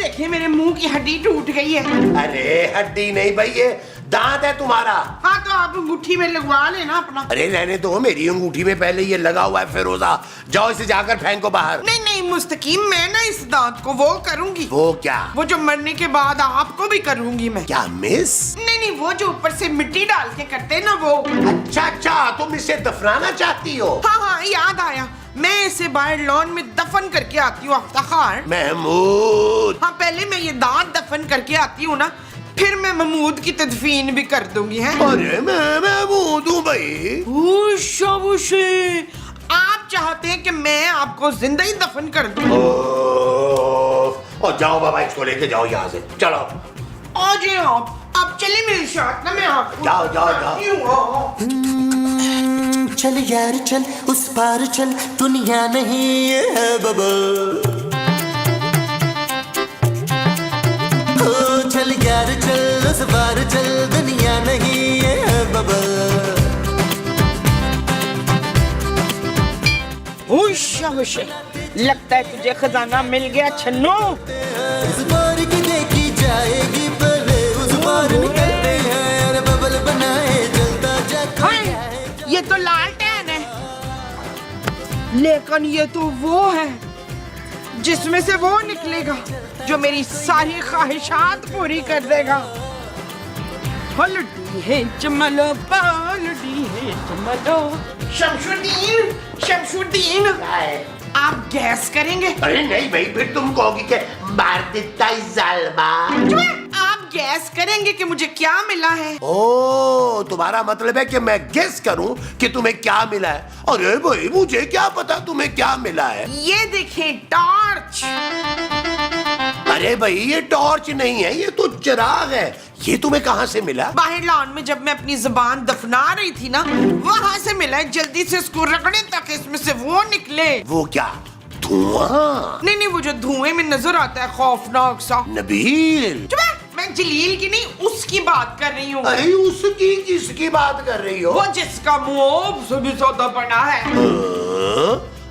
देखिए मेरे मुंह की हड्डी टूट गई है। अरे हड्डी नहीं भाई, ये दांत है तुम्हारा। हाँ तो आप अंगूठी में लगवा लेना अपना। अरे रहने दो, मेरी अंगूठी में पहले ये लगा हुआ है फिरोजा। जाओ इसे जाकर फेंको बाहर। नहीं नहीं मुस्तकीम, मैं ना इस दांत को वो करूंगी। वो क्या? वो जो मरने के बाद आपको भी करूंगी मैं। क्या मिस? नहीं नहीं, वो जो ऊपर से मिट्टी डाल के करते ना वो। अच्छा अच्छा, तुम इसे दफनाना चाहती हो? हाँ हाँ याद आया, मैं इसे बाहर लॉन में दफन करके आती हूँ अफ्तार। महमूद। हाँ पहले मैं ये दांत दफन करके आती हूँ ना, फिर मैं महमूद की तदफीन भी कर दूंगी है। अरे मैं महमूद हूँ भाई। आप चाहते हैं कि मैं आपको जिंदा ही दफन कर दूं? और जाओ बाबा, इसको लेके जाओ यहाँ से, चलो। आ जाए आप चले मेरे साथ ना, मैं आपको जाओ जाओ जाओ। चल यार चल, उस पार चल, दुनिया नहीं ये है बबल। चल यार चल, उस पार चल, दुनिया नहीं ये है बबल। लगता है तुझे खजाना मिल गया छन्नो। इस बार की देखी जाएगी पहले, उस बार निकलते हैं और बबल बनाए जलता जा। ये तो लालटेन है, लेकिन ये तो वो है जिसमें से वो निकलेगा जो मेरी सारी ख्वाहिशात पूरी कर देगा। पलटी है चमलो, पलटी है चमलो। शमशुद्दीन, शमशुद्दीन, आप गैस करेंगे? अरे नहीं भाई, फिर तुम कहोगी कि मार देता है जालिमा। आप गैस करेंगे कि मुझे क्या मिला है? ओ, तुम्हारा मतलब है कि मैं गेस करूं कि तुम्हें क्या मिला है? अरे भाई मुझे क्या पता तुम्हें क्या मिला है। ये देखें टॉर्च। अरे भाई ये टॉर्च नहीं है, ये तो चिराग है। ये तुम्हें कहाँ से मिला? बाहर लॉन में जब मैं अपनी जुबान दफना रही थी ना, वहाँ से मिला है। जल्दी से इसको रगड़े ताकि इसमें से वो निकले। वो क्या? धुआं? नहीं नहीं, वो जो धुएं में नजर आता है खौफनाक सा। नबील। मैं जलील की नहीं, उसकी बात कर रही हूँ। अरे उसकी किसकी बात कर रही हो? वो जिसका मुंह से भी सौदा बना है।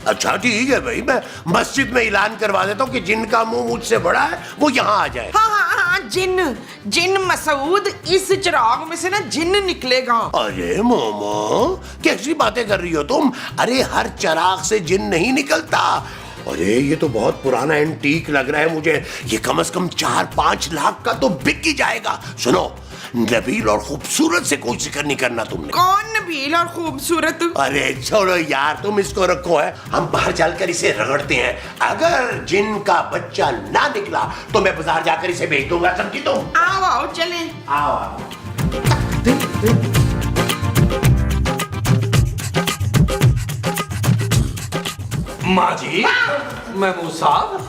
अच्छा ठीक है भाई, मैं मस्जिद में ऐलान करवा देता हूँ कि जिनका मुंह मुझसे बड़ा है वो यहाँ आ जाए। हाँ हाँ हाँ, जिन जिन मसूद, इस चिराग में से ना जिन निकलेगा। अरे मोमो, कैसी बातें कर रही हो तुम? अरे हर चिराग से जिन नहीं निकलता। अरे ये तो बहुत पुराना एंटीक लग रहा है मुझे। ये कम से कम 4-5 लाख का तो बिक ही जाएगा। सुनो, नबील और खूबसूरत से कोई जिक्र नहीं करना तुमने। कौन नबील और खूबसूरत? अरे छोड़ो यार, तुम इसको रखो है, हम बाहर चलकर इसे रगड़ते हैं। अगर जिन का बच्चा ना निकला तो मैं बाजार जाकर इसे बेच दूंगा, समझी तुम? आओ आओ चले। आओ आओ। माँ जी, महमूद साहब,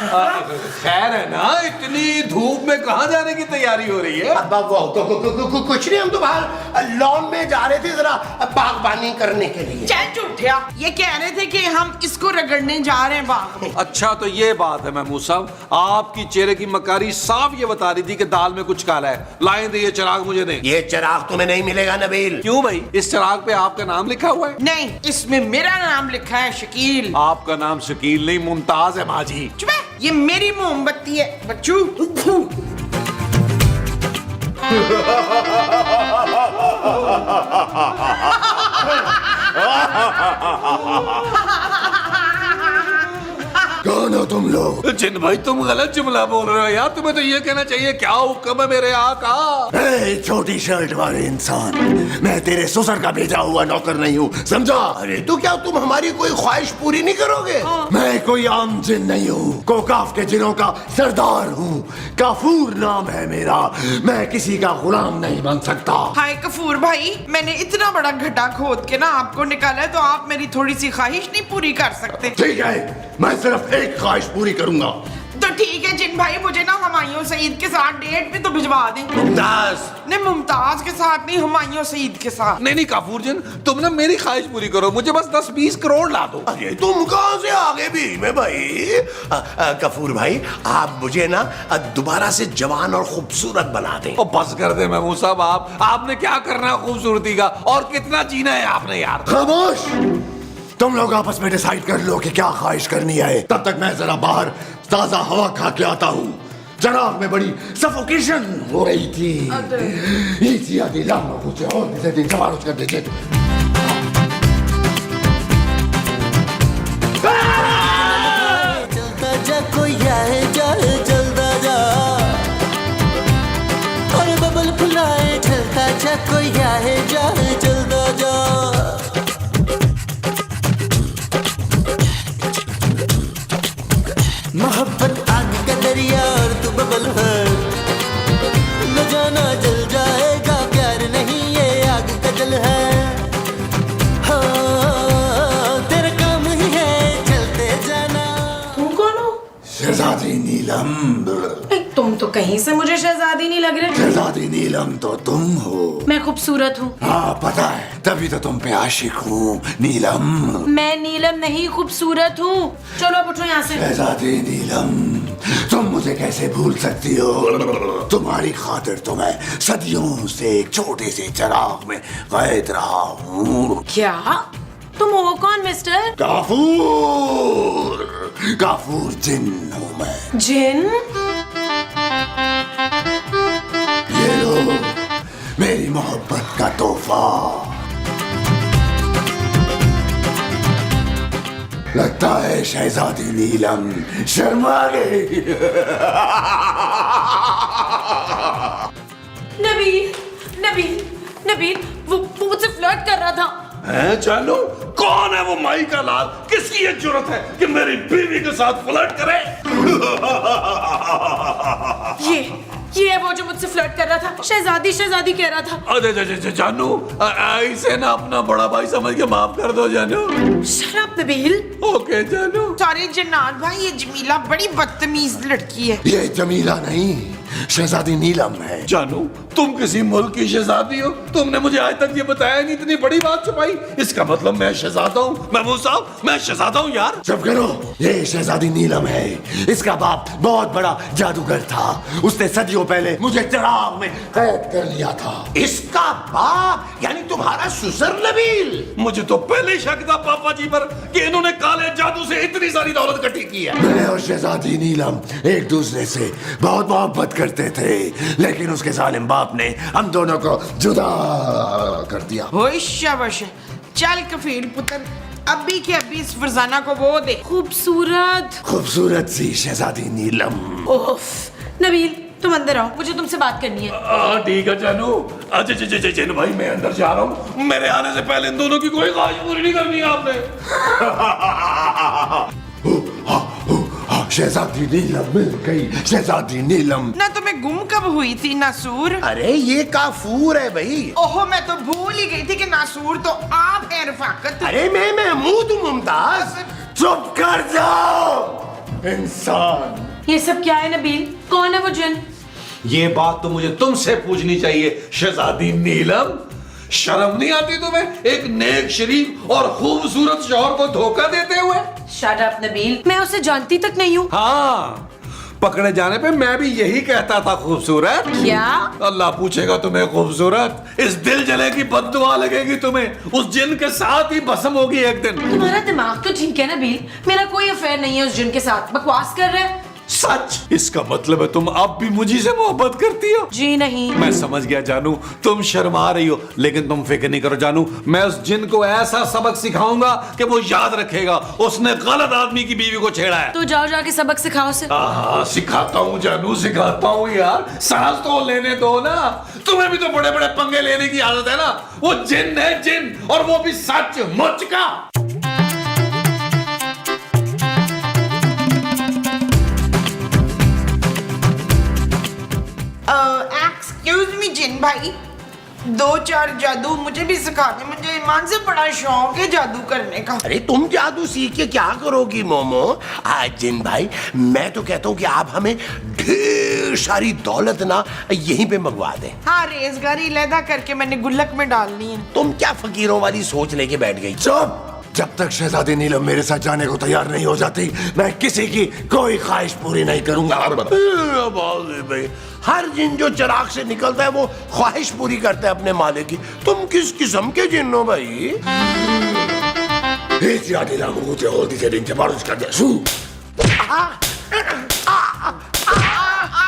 खैर है ना? इतनी धूप में कहाँ जाने की तैयारी हो रही है? अब वो कुछ नहीं, हम तो बाहर लॉन में जा रहे थे जरा बागबानी करने के लिए। चल झूठिया, ये कह रहे थे कि हम इसको रगड़ने जा रहे हैं बाग में। अच्छा तो ये बात है महमूद साहब, आपकी चेहरे की मकारी साफ ये बता रही थी कि दाल में कुछ काला है। लाएं दे ये चिराग मुझे दें। ये चिराग तुम्हें नहीं मिलेगा नबील। क्यों भाई? इस चिराग पे आपका नाम लिखा हुआ है? नहीं, इसमें मेरा नाम लिखा है शकील। आपका नाम शकील नहीं, मुमताज है माँ जी। चुप, ये मेरी मोमबत्ती है बच्चू। कौन हो तुम लोग? जिन भाई तुम गलत जुमला बोल रहे हो यार, तुम्हें तो ये कहना चाहिए क्या हुक्म है मेरे आका? छोटी शर्ट वाले इंसान, मैं तेरे ससुर का भेजा हुआ नौकर नहीं हूँ, समझा? अरे तो क्या तुम हमारी कोई ख्वाहिश पूरी नहीं करोगे? मैं कोई आम जिन नहीं हूँ, कोकाफ के जिनों का सरदार हूँ। काफूर नाम है मेरा, मैं किसी का गुलाम नहीं बन सकता। हाय कफूर भाई, मैंने इतना बड़ा गड्ढा खोद के ना आपको निकाला है, तो आप मेरी थोड़ी सी ख्वाहिश नहीं पूरी कर सकते? ठीक है, मैं सिर्फ एक ख्वाहिश पूरी करूंगा। तो ठीक है जिन भाई, मुझे ना हुमायूं सईद के साथ डेट भी तो भिजवा दें। मुमताज? नहीं, मुमताज के साथ नहीं, हुमायूं सईद के साथ। नहीं नहीं काफूर जिन, तुम ना मेरी ख्वाहिश पूरी करो, मुझे बस 10-20 करोड़ ला दो। अरे तुम कहां से आगे भी में भाई? कफूर भाई, आप मुझे ना दोबारा से जवान और खूबसूरत बना दें। और बस कर दे महमूद साहब, आपने क्या करना है खूबसूरती का, और कितना जीना है आपने यार? खामोश! तुम लोग आपस में डिसाइड कर लो कि क्या ख्वाहिश करनी है। तब तक मैं जरा बाहर ताजा हवा खा के आता हूँ। चराग में बड़ी सफोकेशन हो रही थी। ये आदि लामा मुझे और भी दिन सवार कर दीजिए। चलता जा कोई आए जाए चलता जा, और बबल फुलाए चलता जा कोई आए जाए चलता जा। मोहब्बत आग का दरिया और तू बबल भर, न जाना जल जाएगा प्यार नहीं ये आग का जल है। हाँ तेरा काम ही है चलते जाना। तुम कौन हो? शहजादी नीलम। तुम तो कहीं से मुझे शहजादी नहीं लग रहे। शहजादी नीलम तो तुम हो। मैं खूबसूरत हूँ। हाँ पता है, तभी तो तुम पे आशिक हूँ नीलम। मैं नीलम नहीं खूबसूरत हूँ। चलो अब उठो यहाँ से। शहजादी नीलम, तुम मुझे कैसे भूल सकती हो? तुम्हारी खातिर तो मैं सदियों से एक छोटे से चराग में कैद रहा हूँ। क्या तुम हो कौन मिस्टर? काफूर, काफूर जिन हूँ मैं। जिन? ये लो मेरी मोहब्बत का तोहफा। लगता है शहजादी नीलम शर्मा गई। नबील, नबील, नबील, वो मुझसे फ्लर्ट कर रहा था। हैं जानू? कौन है वो माई का लाल? किसकी ये जुर्रत है कि मेरी बीवी के साथ फ्लर्ट करे? ये है वो जो मुझसे फ्लर्ट कर रहा था। शहजादी शहजादी कह रहा था। अरे जानू, ऐसे ना अपना बड़ा भाई समझ के माफ कर दो जानू। शराब नबील। ओके जानू। सॉरी जन्नात भाई, ये जमीला बड़ी बदतमीज लड़की है। ये जमीला नहीं, शहजादी नीलम है। जानू, तुम किसी मुल्क की शहजादी हो? तुमने मुझे आज तक ये बताया नहीं, इतनी बड़ी बात छुपाई। इसका मतलब मैं शहजादा हूँ? महमूद साहब, मैं शहजादा हूँ यार। चुप करो, ये शहजादी नीलम है। इसका बाप बहुत बड़ा जादूगर था। उसने सदियों पहले मुझे चराग में कैद कर लिया था। इसका बाप यानी तुम्हारा ससुर नबील? मुझे तो पहले शक था पापा जी पर कि इन्होंने काले जादू से इतनी सारी दौलत इकट्ठी की है। मैं और शहजादी नीलम एक दूसरे से बहुत मोहब्बत करते थे, लेकिन उसके जालिम बाप ने हम दोनों को जुदा कर दिया। होश शाबाश, चल कफील पुत्र, अभी के अभी इस फरजाना को वो दे। खूबसूरत खूबसूरत सी शहजादी नीलम। ओफ नबील, तुम अंदर आओ, मुझे तुमसे बात करनी है। ठीक है जानू। अच्छा जिन भाई, मैं अंदर जा रहा हूँ। मेरे आने से पहले इन दोनों की कोई ख्वाहिश पूरी नहीं करनी है आपने। शहजादी नीलम मिल गई। शहजादी नीलम ना तुम्हें गुम कब हुई थी नासूर? अरे ये काफूर है भाई। ओहो, मैं तो भूल ही गई थी कि नासूर तो आप हैं रफाकत। अरे मैं महमूद हूँ मुमताज। चुप कर जाओ इंसान। ये सब क्या है नबील? कौन है वो जिन? ये बात तो मुझे तुमसे पूछनी चाहिए शहजादी नीलम। शर्म नहीं आती तुम्हें एक नेक शरीफ और खूबसूरत शौहर को धोखा देते हुए? शट अप नबील, मैं उसे जानती तक नहीं हूँ। हाँ, पकड़े जाने पे मैं भी यही कहता था खूबसूरत। क्या? अल्लाह पूछेगा तुम्हें खूबसूरत, इस दिल जलेगी बद्दुआ लगेगी तुम्हें, उस जिन के साथ ही भस्म होगी एक दिन। तुम्हारा दिमाग तो ठीक है नबील, मेरा कोई अफेयर नहीं है उस जिन के साथ। बकवास कर रहे हैं। सच? इसका मतलब है तुम अब भी मुझी से मोहब्बत करती हो? जी नहीं। मैं समझ गया जानू, तुम शर्मा रही हो, लेकिन तुम फिक्र नहीं करो जानू, मैं उस जिन को ऐसा सबक सिखाऊंगा कि वो याद रखेगा उसने गलत आदमी की बीवी को छेड़ा है। तो जाओ जाके सबक सिखाओ उसे। हाँ, सिखाता हूँ जानू, सिखाता हूँ यार। सांस तो लेने दो ना, तुम्हें भी तो बड़े बड़े पंगे लेने की आदत है ना। वो जिन है जिन, और वो भी सच मुच का। एक्सक्यूज मी जिन भाई, 2-4 जादू मुझे भी सिखा दे। मुझे ईमान से बड़ा शौक है जादू करने का। अरे तुम जादू सीख के क्या करोगी मोमो? आज जिन भाई, मैं तो कहता हूँ कि आप हमें ढेर सारी दौलत ना यहीं पे मंगवा दें। हाँ, रेजगारी लैदा करके मैंने गुल्लक में डालनी है। तुम क्या फकीरों वाली सोच लेके बैठ गई? चुप! जब तक शहजादी नीलम मेरे साथ जाने को तैयार नहीं हो जाती, मैं किसी की कोई ख्वाहिश पूरी नहीं करूंगा। भाई, हर जिन जो चिराग से निकलता है वो ख्वाहिश पूरी करता है अपने मालिक की। तुम किस किस्म के जिन हो भाई? आप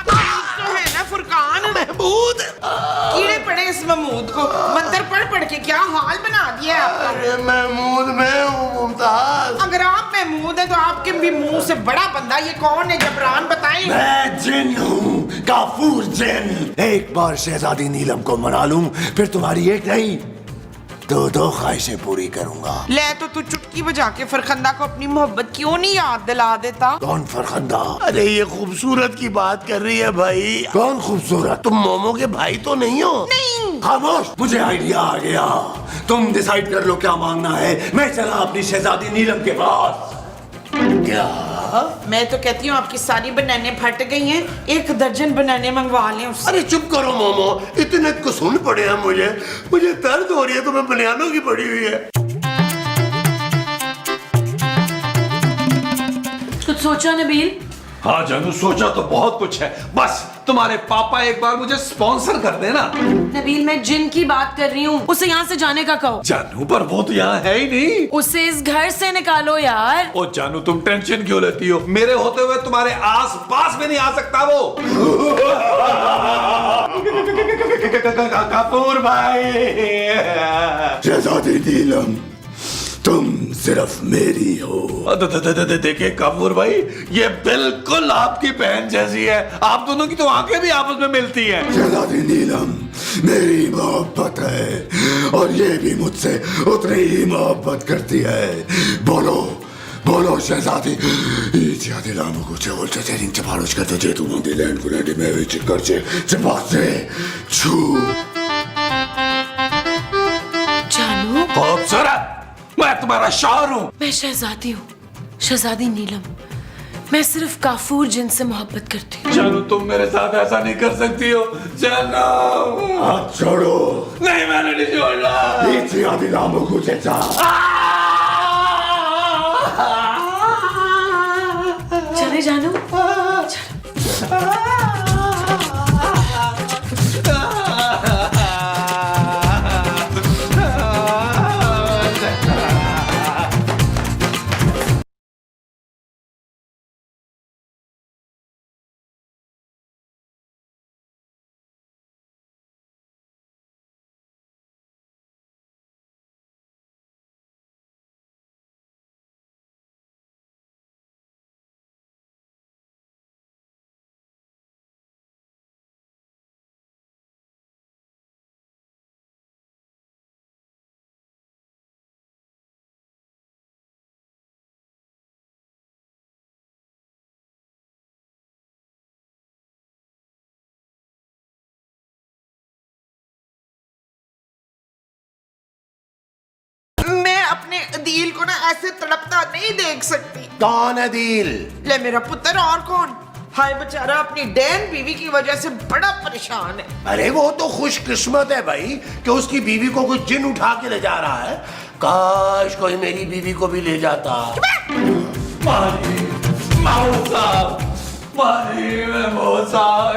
ठीक तो है ना फुरकान? महमूद कीड़े पड़े इस महमूद को, मंत्र पढ़ पढ़ के क्या हाल बना दिया है आपका। अरे महमूद मैं हूँ मुमताज। अगर आप महमूद है तो आपके भी मुंह से बड़ा बंदा ये कौन है जबरान, बताएं। मैं जिन हूँ, काफूर जिन। एक बार शहजादी नीलम को मना लूं, फिर तुम्हारी एक नहीं दो ख्वाहिशें पूरी करूंगा। ले तो तू चुटकी बजा के फरखंदा को अपनी मोहब्बत क्यों नहीं याद दिला देता? कौन फरखंदा? अरे ये खूबसूरत की बात कर रही है भाई। कौन खूबसूरत? तुम मोमो के भाई तो नहीं हो? नहीं। खामोश, मुझे आइडिया आ गया। तुम डिसाइड कर लो क्या मांगना है, मैं चला अपनी शहजादी नीलम के पास। क्या? मैं तो कहती हूँ आपकी सारी बनाने फट गई हैं, 1 दर्जन बनाने मंगवा लें उससे। अरे चुप करो मोमो, इतने कुसून पड़े हैं मुझे दर्द हो रही है, तुम्हें बनियानों की पड़ी हुई है। कुछ सोचा नबील? हाँ जानू, सोचा तो बहुत कुछ है, बस तुम्हारे पापा एक बार मुझे स्पॉन्सर कर देना। नबील मैं जिन की बात कर रही हूँ, उसे यहाँ से जाने का कहो। जानू पर वो तो यहाँ है ही नहीं। उसे इस घर से निकालो यार। ओ जानू तुम टेंशन क्यों लेती हो, मेरे होते हुए तुम्हारे आस पास में नहीं आ सकता वो। कपूर भाई। शहजादी नीलम, तुम सिर्फ मेरी हो। देखिए कपूर भाई, ये बिल्कुल आपकी बहन जैसी है, आप दोनों की तो आंखें भी आपस में मिलती हैं। शहजादी नीलम मेरी मोहब्बत है और ये भी मुझसे उतनी ही मोहब्बत करती है। बोलो बोलो शहजादी, इत्यादि लामो को चेवलचे तेरिंग चपारोच करते जे तू मंदी लैंड को लैंड में विच करचे चपासे छू। जानू खूबसूरत, मैं तुम्हारा शौहर हूँ। मैं शहजादी हूँ, शहजादी नीलम। मैं सिर्फ काफूर जिन से मोहब्बत करती हूँ। जानू तुम मेरे साथ ऐसा नहीं कर सकती हो। जानू हाथ छोड़ो। नहीं, मैंने नहीं छोड़ना। इत्यादि लामो को चेचा। चले जानू, चलो। अपने अदील को ना ऐसे तड़पता नहीं देख सकती। कौन है दिल? ले मेरा पुत्र, और कौन? हाय बेचारा अपनी डैन बीवी की वजह से बड़ा परेशान है। अरे वो तो खुशकिस्मत है भाई कि उसकी बीवी को कोई जिन उठा के ले जा रहा है। काश कोई मेरी बीवी को भी ले जाता।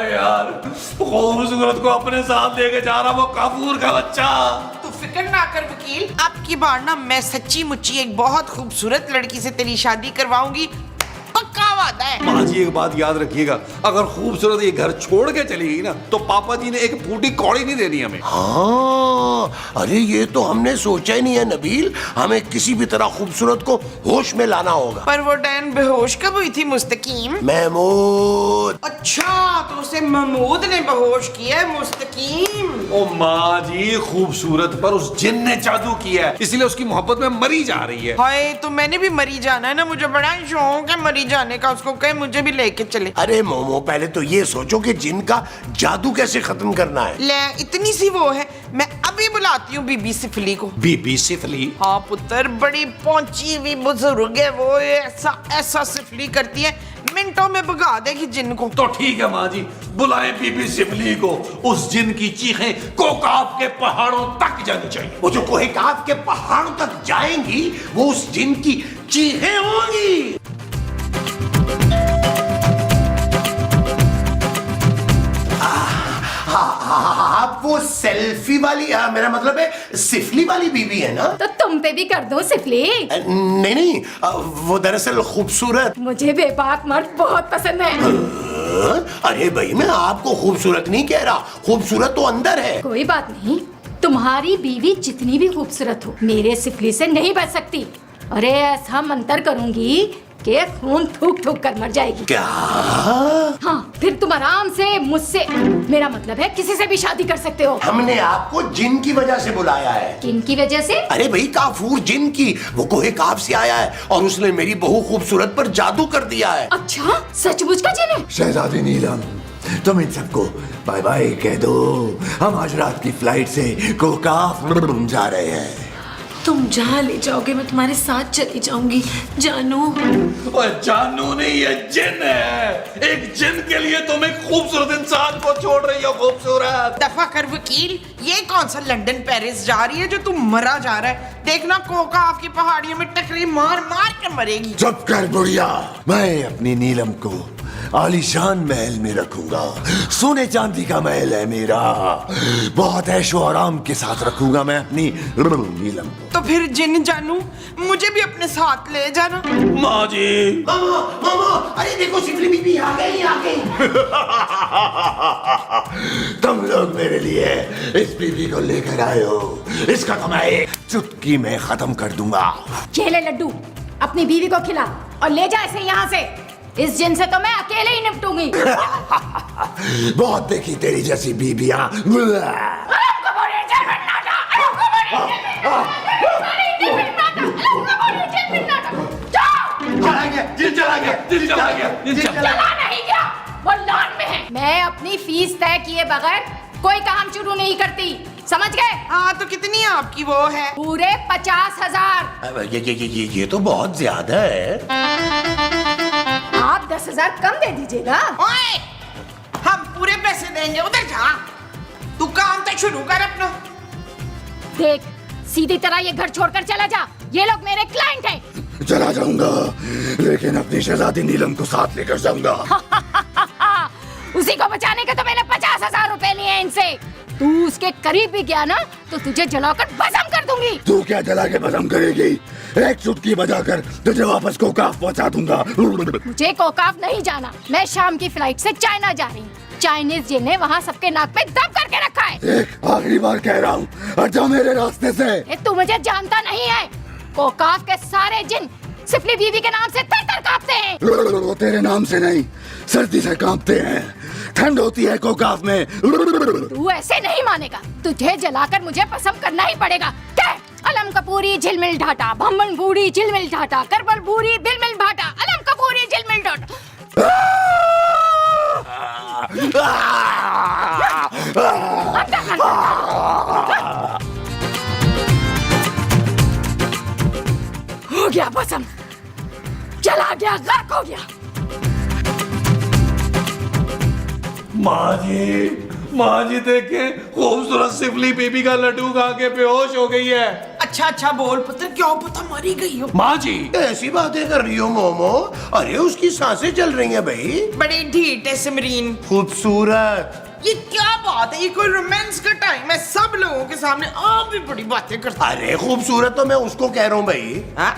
यार खूबसूरत को अपने साथ लेके जा रहा वो काफूर का बच्चा। तू फिक्र ना कर वकील, अब की बार ना मैं सच्ची मुच्ची एक बहुत खूबसूरत लड़की से तेरी शादी करवाऊंगी, पक्का वादा है। माँ जी एक बात याद रखिएगा, अगर खूबसूरत ये घर छोड़ के चली गई ना तो पापा जी ने एक फूटी कौड़ी नहीं देनी हमें। हाँ, अरे ये तो हमने सोचा ही नहीं है नबील। हमें किसी भी तरह खूबसूरत को होश में लाना होगा। पर वो डैन बेहोश कब हुई थी मुस्तकीम? महमूद। अच्छा, तो उसे महमूद ने बेहोश किया है मुस्तकीम। ओ माँ जी, खूबसूरत पर उस जिन ने जादू किया है, इसलिए उसकी मोहब्बत में मरी जा रही है। हाय, तो मैंने भी मरी जाना है ना, मुझे बड़ा शौक है मरी जाने का। उसको कहे मुझे भी लेके चले। अरे मोमो, पहले तो ये सोचो कि जिन का जादू कैसे खत्म करना है। ले इतनी सी वो है, मैं अभी बुलाती हूँ बीबी सिफली को। बीबी सिफली? हाँ पुत्र, बड़ी पहुंची हुई बुजुर्ग है वो, ऐसा ऐसा सिफली करती है, मिनटों में भगा देगी जिन को। तो ठीक है माँ जी, बुलाएं बीबी सिफली को। उस जिन की चीखें कोकाब के पहाड़ों तक जानी चाहिए। वो जो कोहिकाफ के पहाड़ों तक जाएंगी वो उस जिन की चीखें होंगी। आप वो सेल्फी वाली मेरा मतलब है सिफली वाली बीवी है ना? तो तुम पे भी कर दो सिफली। नहीं नहीं, वो दरअसल खूबसूरत। मुझे बेबाक मर्द बहुत पसंद है। अरे भाई मैं आपको खूबसूरत नहीं कह रहा, खूबसूरत तो अंदर है। कोई बात नहीं, तुम्हारी बीवी जितनी भी खूबसूरत हो मेरे सिफली से नहीं बच सकती। अरे ऐसा मंतर करूंगी कि खून थूक थूक कर मर जाएगी। क्या? हाँ, फिर तुम आराम से मुझसे, मेरा मतलब है किसी से भी शादी कर सकते हो। हमने आपको जिन की वजह से बुलाया है। किन की वजह से? अरे भाई काफूर जिन की, वो कोहे काफ से आया है और उसने मेरी बहू खूबसूरत पर जादू कर दिया है। अच्छा, सचमुच का जिन है? शहजादी नीलम, तुम इन सबको बाय बाय कह दो। हम आज रात की फ्लाइट से कोकाफ जा रहे हैं। तुम जहाँ ले जाओगे मैं तुम्हारे साथ चली जाऊंगी जानू। ओए जानू नहीं, ये जिन है। एक जिन के लिए तुम एक खूबसूरत इंसान को छोड़ रही हो। खूबसूरत दफा कर वकील, ये कौन सा लंदन पेरिस जा रही है जो तू मरा जा रहा है? देखना कोका आपकी पहाड़ियों में टकरी मार मार कर मरेगी। चुप कर बुढ़िया, मैं अपनी नीलम को आलीशान महल में रखूंगा। सोने चांदी का महल है मेरा, बहुत ऐशो आराम के साथ रखूंगा मैं अपनी नीलम को। तो फिर जिन जानू मुझे भी अपने साथ ले जाना। माँ जी। मामा मामा, अरे देखो सिफली बीबी आ गई आ गई। तुम लोग मेरे लिए इस बीबी को लेकर आए हो, इसका तो मैं एक चुटकी में खत्म कर दूंगा। ये ले लड्डू, अपनी बीवी को खिला और ले जा इसे यहाँ से। इस जिन से तो मैं अकेले ही निपटूंगी। बहुत देखी तेरी जैसी बीबियां। चला गया। चला नहीं गया, वो लॉन में है। मैं अपनी फीस तय किए बगैर कोई काम शुरू नहीं करती, समझ गए? हाँ तो कितनी आपकी वो है? पूरे 50,000। ये तो बहुत ज्यादा है। आप 10,000 कम दे दीजिएगा। ओए, हम पूरे पैसे देंगे, उधर जा। तू काम तो शुरू कर अपना। देख, सीधी तरह ये घर छोड़कर चला जा, ये लोग मेरे क्लाइंट हैं। चला जाऊंगा, लेकिन अपनी शहजादी नीलम को साथ लेकर जाऊंगा। उसी को बचाने के तो मैंने 50,000 रुपए लिए हैं इनसे। तू उसके करीब भी गया ना तो तुझे जलाकर भस्म कर दूंगी। तू क्या जला के भस्म करेगी? एक चुटकी बजाकर तुझे वापस कोकाफ पहुंचा दूंगा। मुझे कोकाफ नहीं जाना, मैं शाम की फ्लाइट से चाइना जा रही हूँ। चाइनीज जिन ने वहाँ सबके नाक पे दब करके रखा है। देख, आखिरी बार कह रहा हूँ, हट जा मेरे रास्ते से। तू मुझे जानता नहीं है, कोकाफ के सारे जिन सिफली बीवी के नाम से थर-थर कांपते हैं। वो तेरे नाम से नहीं, सर्दी से कांपते हैं। ठंड होती है कोकाफ में। तू ऐसे नहीं मानेगा, तुझे जलाकर मुझे पसंद करना ही पड़ेगा। क्या? अलम कपूरी झिलमिल ढाटा, भम्मन बूढ़ी झिलमिल ढाटा, करबल बूढ़ी बिलमिल भाटा, अलम कपूरी झिलमिल ढाटा। हो गया पसंद, चला गया, गर्क हो गया। माँ जी देखे, खूबसूरत सिफली बीबी का लड्डू खा के बेहोश हो गई है। अच्छा बोल पुत्र, क्यों पता मरी गई हो? माँ जी ऐसी बातें कर रही हो मोमो? अरे उसकी सांसें चल रही हैं भाई। बड़ी ढीठ है सिमरीन। खूबसूरत। ये क्या बात है? ये कोई रोमांस का टाइम है? सब लोगों के सामने आप भी बड़ी बातें करते। अरे खूबसूरत तो मैं उसको कह रहा हूँ भाई। हाँ?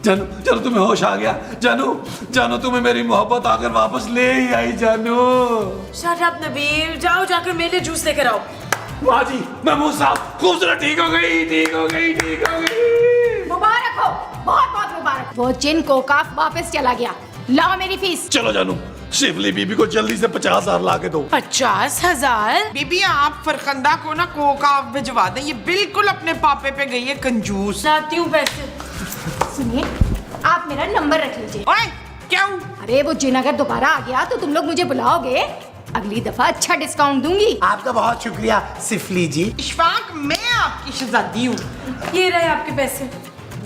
जानू, जानू तुम्हें होश आ गया? जानू तुम्हें मेरी मोहब्बत आकर वापस ले ही आई। जानू शट अप नबील, जाओ जाकर मेरे लिए जूस लेकर आओ। माँ जी, मैं मुंह साफ, खूबसूरत ठीक हो गई। मुबारक हो, बहुत बहुत मुबारक। वो जिन कोकाफ वापस चला गया। लाओ मेरी फीस। चलो जानू, शिवली बीबी को जल्दी से 50,000 ला के दो। 50,000? बीबी आप फरखंदा को ना कोका भिजवा दें, ये बिल्कुल अपने पापे पे गई है कंजूस। लाती हूँ पैसे। सुनिए, आप मेरा नंबर रख लीजिए। ओए, क्यों? अरे वो जिन अगर दोबारा आ गया तो तुम लोग मुझे बुलाओगे, अगली दफा अच्छा डिस्काउंट दूंगी। आपका बहुत शुक्रिया सिफली जी। इशफाक, मैं आपकी शहजादी हूँ। ये रहे आपके पैसे।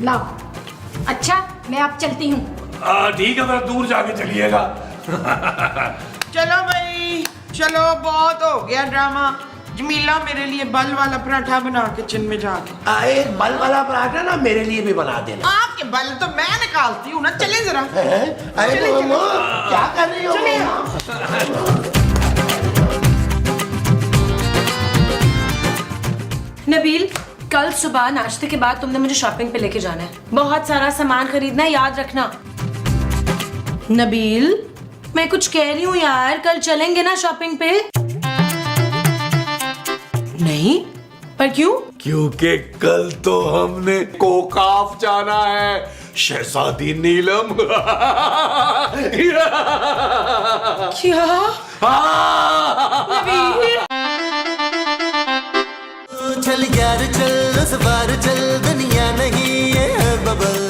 लाओ। अच्छा, मैं अब चलती हूँ। ठीक है, जरा दूर जाके चलिएगा। चलो भाई, चलो, बहुत हो गया ड्रामा। जमीला मेरे लिए बल वाला पराठा बना के चिन में जाके। एक बल वाला पराठा ना मेरे लिए भी बना देना। आपके बल तो मैं निकालती हूँ ना, चले जरा। अरे मोमो, क्या कर रही हो? कल सुबह नाश्ते के बाद तुमने मुझे शॉपिंग पे लेके जाना है। बहुत सारा सामान खरीदना है, याद रखना। नबील, मैं कुछ कह रही हूँ यार, कल चलेंगे ना शॉपिंग पे? नहीं, पर क्यों? क्योंकि कल तो हमने कोकाफ जाना है, शहजादी नीलम। क्या? चल यार चल, उस बार चल, दुनिया नहीं ये है बबल।